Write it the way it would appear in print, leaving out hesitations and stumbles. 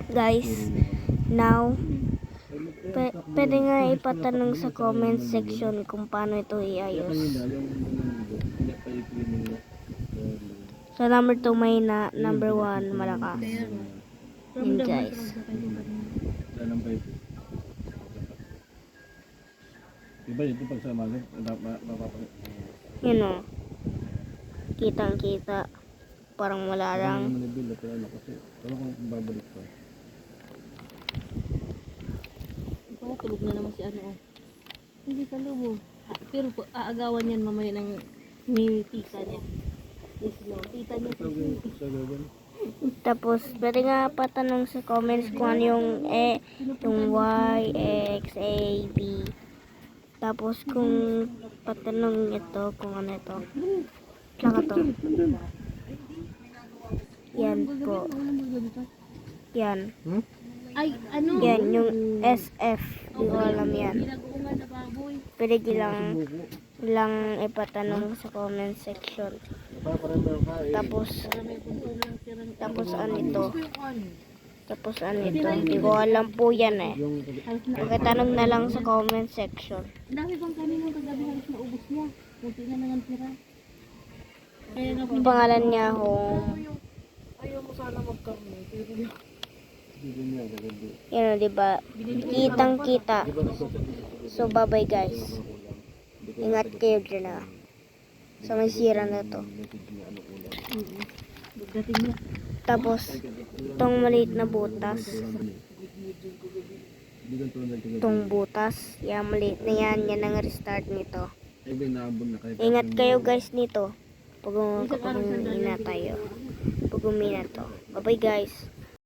Guys, now, pwede nga ipatanong sa comment section kung paano ito iayos. So, number 2 may na, number 1 malakas. Yun guys. Diba ito pagsama Yun o. Kitang kita. Parang wala lang. Tulog na naman si ano. Hindi ka lubo. Pero aagawan yan mamaya ng ni tita niya. Yes, no. Tita niya si Tapos, pwede nga patanong sa comments kung ano yung yung Y, X, A, B. Tapos, kung patanong ito, kung ano ito. Tsaka to. Yan po. Yan. ay, ano? Yan, yung SF. Hindi ko alam yan. Ginagaungan na baboy. Pwede lang ipatanong sa comment section. Tapos ano ito? Tapos ano ito? Hindi ko alam po yan eh. Pagkatanong na lang sa comment section. Ang dami bang kanin mo kagabi halos naubos niya. Kunti na nangan tira. Kaya nga Yung pangalan niya Home. ayaw mo sana magkarne. Yan o, diba? Kitang kita. So, bye-bye guys. Ingat kayo dyan ah. Sa may sira na to. Dating niya. Tapos, itong maliit na butas. Itong butas. Yan, maliit na yan. Yan ang restart nito. Ingat kayo guys nito. Pag umina tayo. Pag umina to. Bye-bye guys.